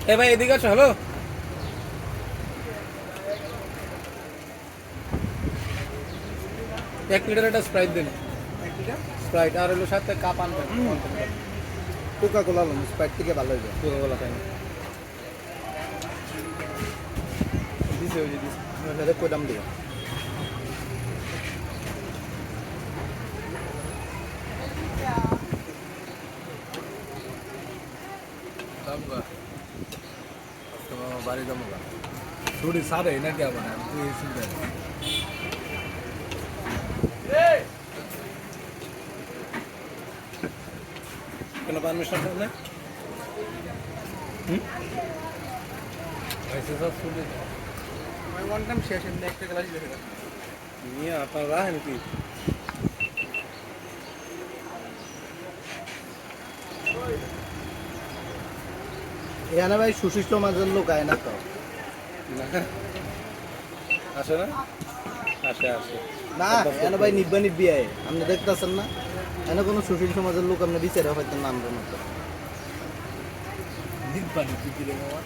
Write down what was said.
এ ভাই এদিকে আসো, হ্যালো। 1 লিটার একটা স্প্রাইট দিন। স্প্রাইট আর হলো সাথে কাপ আনবেন। কোকা কোলা লোন স্প্রাইট থেকে ভালো হইবে। কোকাকোলা খাই না। দিছে ওই যে দিছে। এটা কই দাম দিবা? বাড়ি যাবো ছুটি সারে না কি আবার তুই চিন্তা কেন পারমিশন না সব ছুটি ওয়ান টাইম শেষ এমনি একটা গ্লাস দেখে নিয়ে আপনার রাখেন কি এখানে ভাই সুশিষ্ট মাঝের লোক আয় না তো। আসে না আসে আসে না এখানে ভাই নিব্বা নিব্বি আয়, আপনি দেখতেছেন না এখানে কোনো সুশীল সমাজের লোক আপনি বিচারে হয়তো নামবেন না তো। নিব্বা নিব্বি দিলে বাবা